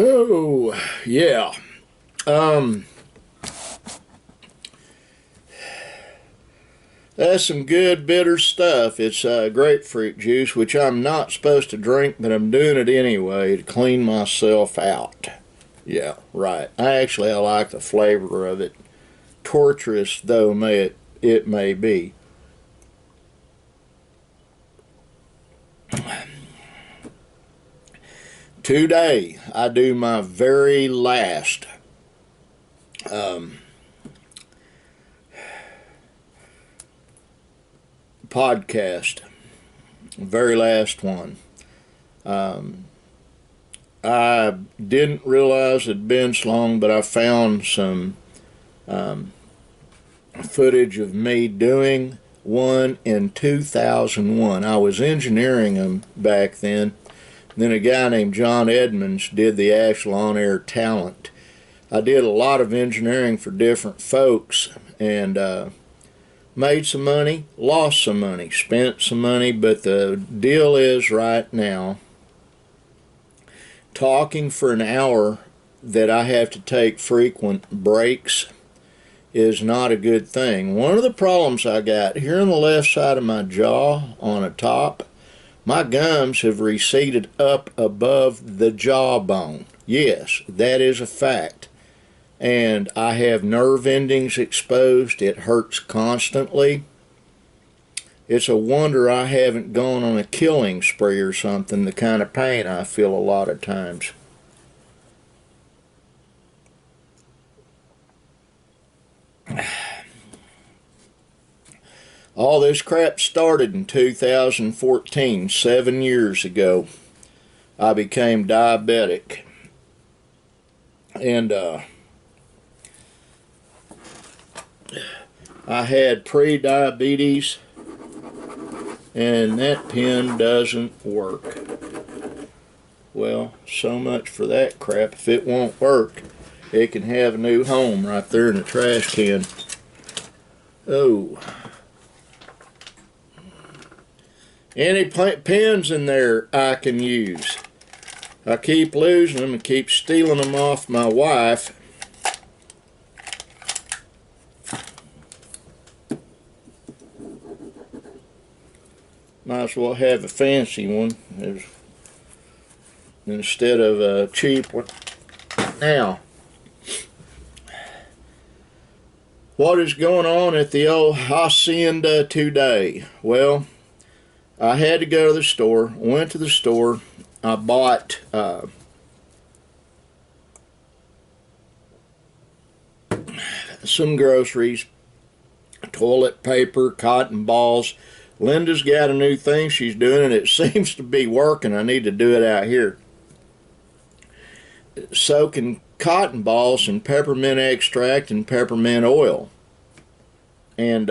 Oh, yeah. That's some good bitter stuff. It's grapefruit juice, which I'm not supposed to drink, but I'm doing it anyway to clean myself out. Yeah, right. I like the flavor of it, torturous though it may be. Today, I do my very last podcast, very last one. I didn't realize it'd been so long, but I found some footage of me doing one in 2001. I was engineering them back then. Then a guy named John Edmonds did the actual on-air talent. I did a lot of engineering for different folks and made some money, lost some money, spent some money, but the deal is right now, talking for an hour that I have to take frequent breaks is not a good thing. One of the problems I got here on the left side of my jaw on the top, my gums have receded up above the jawbone. Yes, that is a fact. And I have nerve endings exposed. It hurts constantly. It's a wonder I haven't gone on a killing spree or something, the kind of pain I feel a lot of times. All this crap started in 2014, 7 years ago. I became diabetic. And I had pre-diabetes, and that pen doesn't work. Well, so much for that crap. If it won't work, it can have a new home right there in the trash can. Oh. Any pens in there I can use. I keep losing them and keep stealing them off my wife. Might as well have a fancy one instead of a cheap one. Now, what is going on at the old hacienda today? Well, I had to go to the store. Went to the store. I bought some groceries, toilet paper, cotton balls. Linda's got a new thing she's doing, and it seems to be working. I need to do it out here. Soaking cotton balls in peppermint extract and peppermint oil. And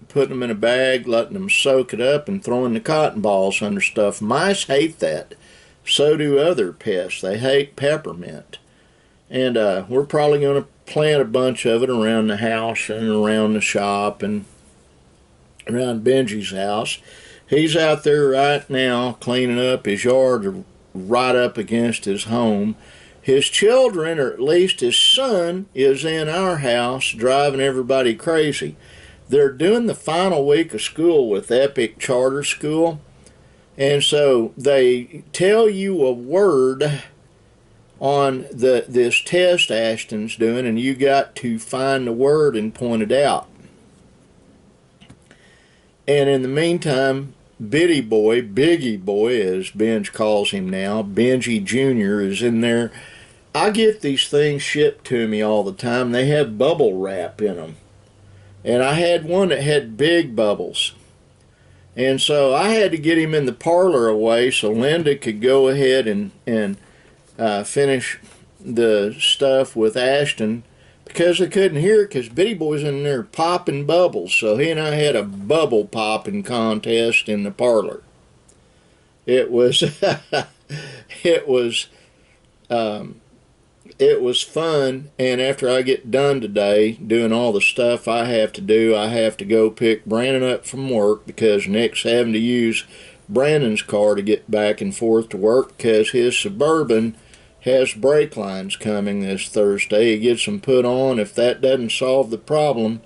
putting them in a bag, letting them soak it up, and throwing the cotton balls under stuff. Mice hate that. So do other pests. They hate peppermint. And we're probably going to plant a bunch of it around the house and around the shop and around Benji's house. He's out there right now cleaning up his yard right up against his home. His children, or at least his son, is in our house driving everybody crazy. They're doing the final week of school with Epic Charter School, and so they tell you a word on this test Ashton's doing, and you got to find the word and point it out. And in the meantime, Biggie Boy, as Benj calls him now, Benji Jr. is in there. I get these things shipped to me all the time. They have bubble wrap in them. And I had one that had big bubbles. And so I had to get him in the parlor away so Linda could go ahead and finish the stuff with Ashton, because I couldn't hear it because Bitty Boy's in there popping bubbles. So he and I had a bubble popping contest in the parlor. It was it was fun, and after I get done today doing all the stuff I have to do, I have to go pick Brandon up from work because Nick's having to use Brandon's car to get back and forth to work because his Suburban has brake lines coming this Thursday. He gets them put on. If that doesn't solve the problem,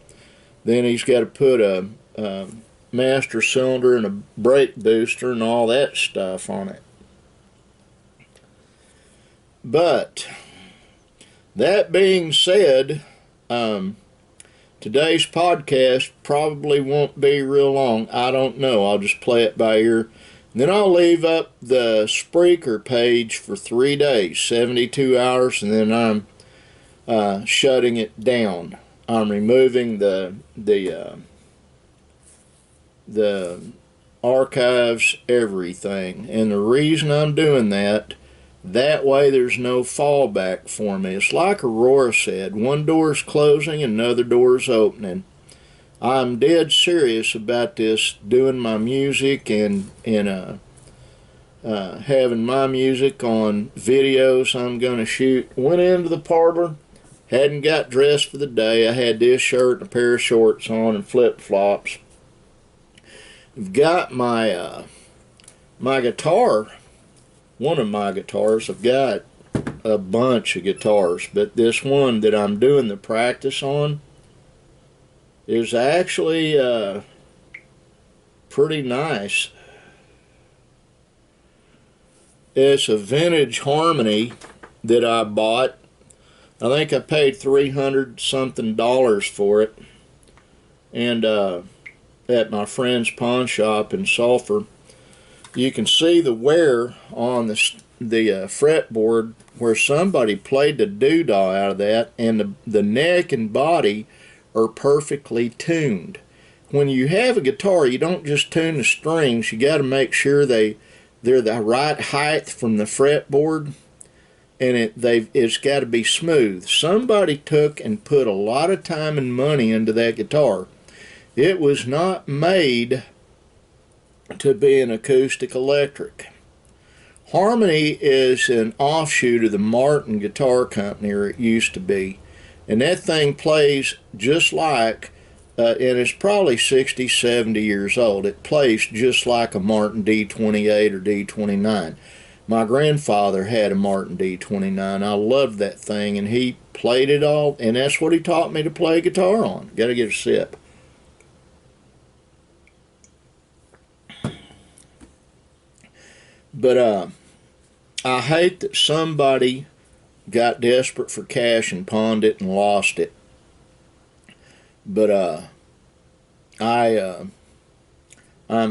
then he's got to put a master cylinder and a brake booster and all that stuff on it. But that being said, today's podcast probably won't be real long. I don't know. I'll just play it by ear. Then I'll leave up the Spreaker page for 3 days, 72 hours, and then I'm shutting it down. I'm removing the archives, everything. And the reason I'm doing that way there's no fallback for me. It's like Aurora said, one door's closing, another door's opening. I'm dead serious about this, doing my music and having my music on videos I'm going to shoot. Went into the parlor, hadn't got dressed for the day. I had this shirt and a pair of shorts on and flip-flops. I've got my my guitar, one of my guitars. I've got a bunch of guitars, but this one that I'm doing the practice on is actually pretty nice. It's a vintage Harmony that I bought. I think I paid $300 something for it, and at my friend's pawn shop in Sulphur. You can see the wear on the fretboard where somebody played the doodah out of that, and the neck and body are perfectly tuned. When you have a guitar, you don't just tune the strings. You got to make sure they're the right height from the fretboard, and it's got to be smooth. Somebody took and put a lot of time and money into that guitar. It was not made to be an acoustic electric. Harmony is an offshoot of the Martin Guitar Company, or it used to be. And that thing plays just like, and it's probably 60, 70 years old. It plays just like a Martin D28 or D29. My grandfather had a Martin D29. I loved that thing, and he played it all, and that's what he taught me to play guitar on. Got to get a sip. But I hate that somebody got desperate for cash and pawned it and lost it. But I'm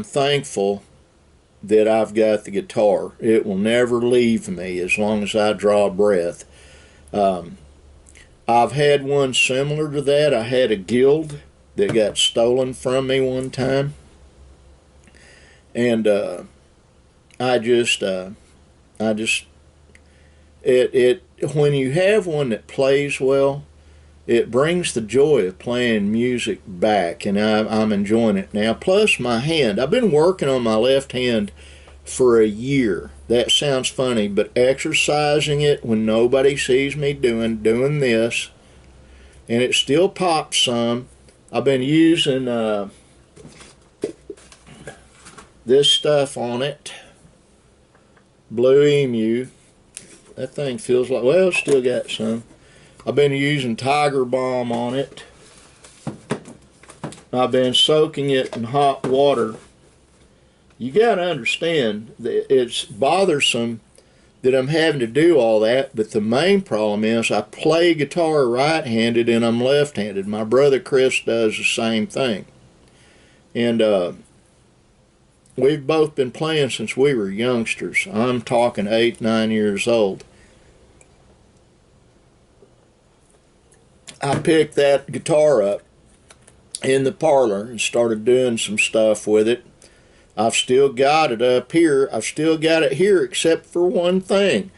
thankful that I've got the guitar. It will never leave me as long as I draw a breath. I've had one similar to that. I had a Guild that got stolen from me one time, and when you have one that plays well, it brings the joy of playing music back, and I'm enjoying it now. Plus my hand, I've been working on my left hand for a year. That sounds funny, but exercising it when nobody sees me doing this, and it still pops some. I've been using this stuff on it, Blue Emu. That thing feels like, well, it's still got some. I've been using Tiger Balm on it. I've been soaking it in hot water. You got to understand that it's bothersome that I'm having to do all that, but the main problem is I play guitar right-handed and I'm left-handed. My brother Chris does the same thing. And we've both been playing since we were youngsters. I'm talking 8, 9 years old. I picked that guitar up in the parlor and started doing some stuff with it. I've still got it up here. I've still got it here except for one thing.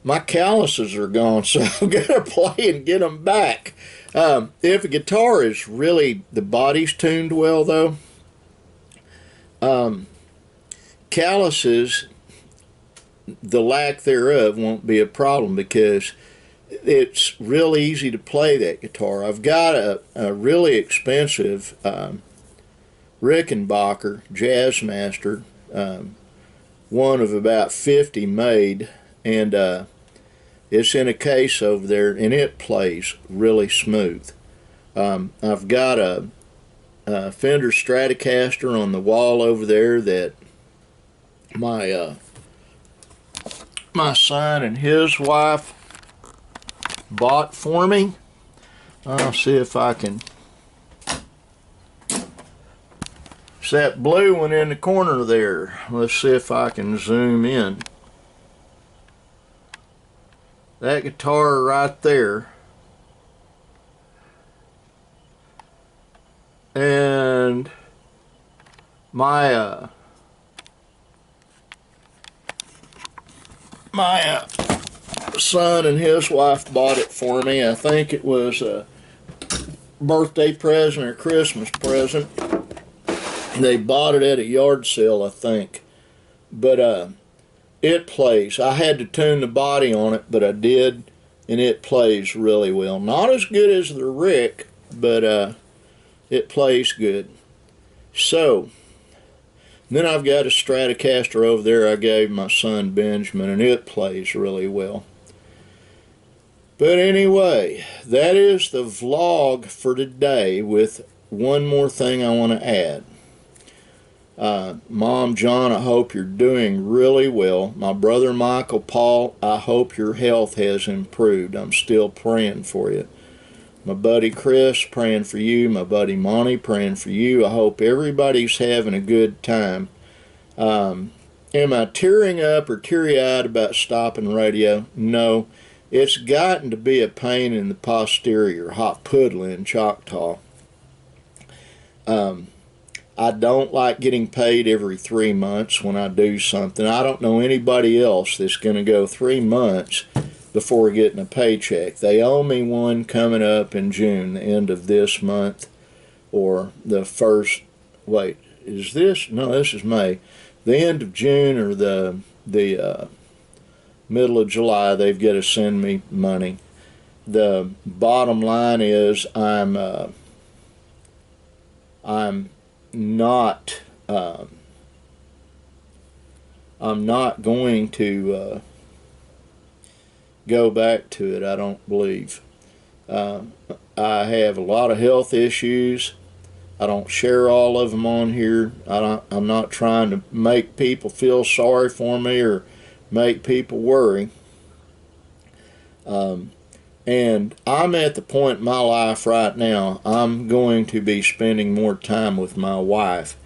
My calluses are gone, so I've got to play and get them back. If a guitar is really, the body's tuned well though, calluses, the lack thereof, won't be a problem because it's real easy to play that guitar. I've got a really expensive Rickenbacker Jazzmaster, one of about 50 made, and it's in a case over there, and it plays really smooth. I've got a Fender Stratocaster on the wall over there that my son and his wife bought for me. I'll see if I can. It's that blue one in the corner there. Let's see if I can zoom in. That guitar right there. And my son and his wife bought it for me. I think it was a birthday present or Christmas present. They bought it at a yard sale, I think. But it plays. I had to tune the body on it, but I did, and it plays really well. Not as good as the Rick, but it plays good. So, then I've got a Stratocaster over there I gave my son Benjamin, and it plays really well. But anyway, that is the vlog for today with one more thing I want to add. Mom, John, I hope you're doing really well. My brother Michael, Paul, I hope your health has improved. I'm still praying for you. My buddy Chris, praying for you. My buddy Monty, praying for you. I hope everybody's having a good time. Am I tearing up or teary-eyed about stopping radio? No. It's gotten to be a pain in the posterior, hot puddle in Choctaw. I don't like getting paid every 3 months when I do something. I don't know anybody else that's going to go 3 months before getting a paycheck. They owe me one coming up in June, the end of this month, or the first, wait, is this? No, this is May. The end of June or the middle of July, they've got to send me money. The bottom line is I'm not going to go back to it, I don't believe. I have a lot of health issues. I don't share all of them on here. I'm not trying to make people feel sorry for me or make people worry. And I'm at the point in my life right now, I'm going to be spending more time with my wife.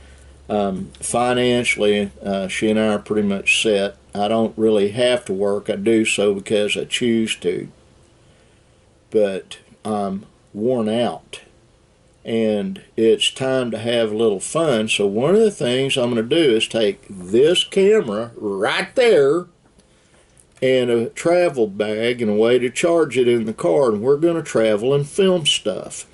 Financially, she and I are pretty much set. I don't really have to work. I do so because I choose to. But I'm worn out. And it's time to have a little fun. So one of the things I'm going to do is take this camera right there and a travel bag and a way to charge it in the car, and we're going to travel and film stuff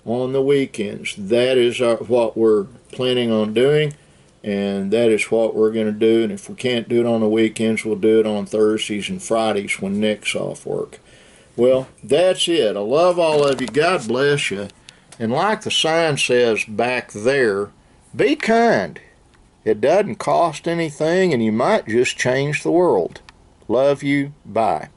on the weekends. That is what we're planning on doing, and that is what we're going to do. And if we can't do it on the weekends, we'll do it on Thursdays and Fridays when Nick's off work. Well, that's it. I love all of you. God bless you. And like the sign says back there, be kind. It doesn't cost anything, and you might just change the world. Love you. Bye.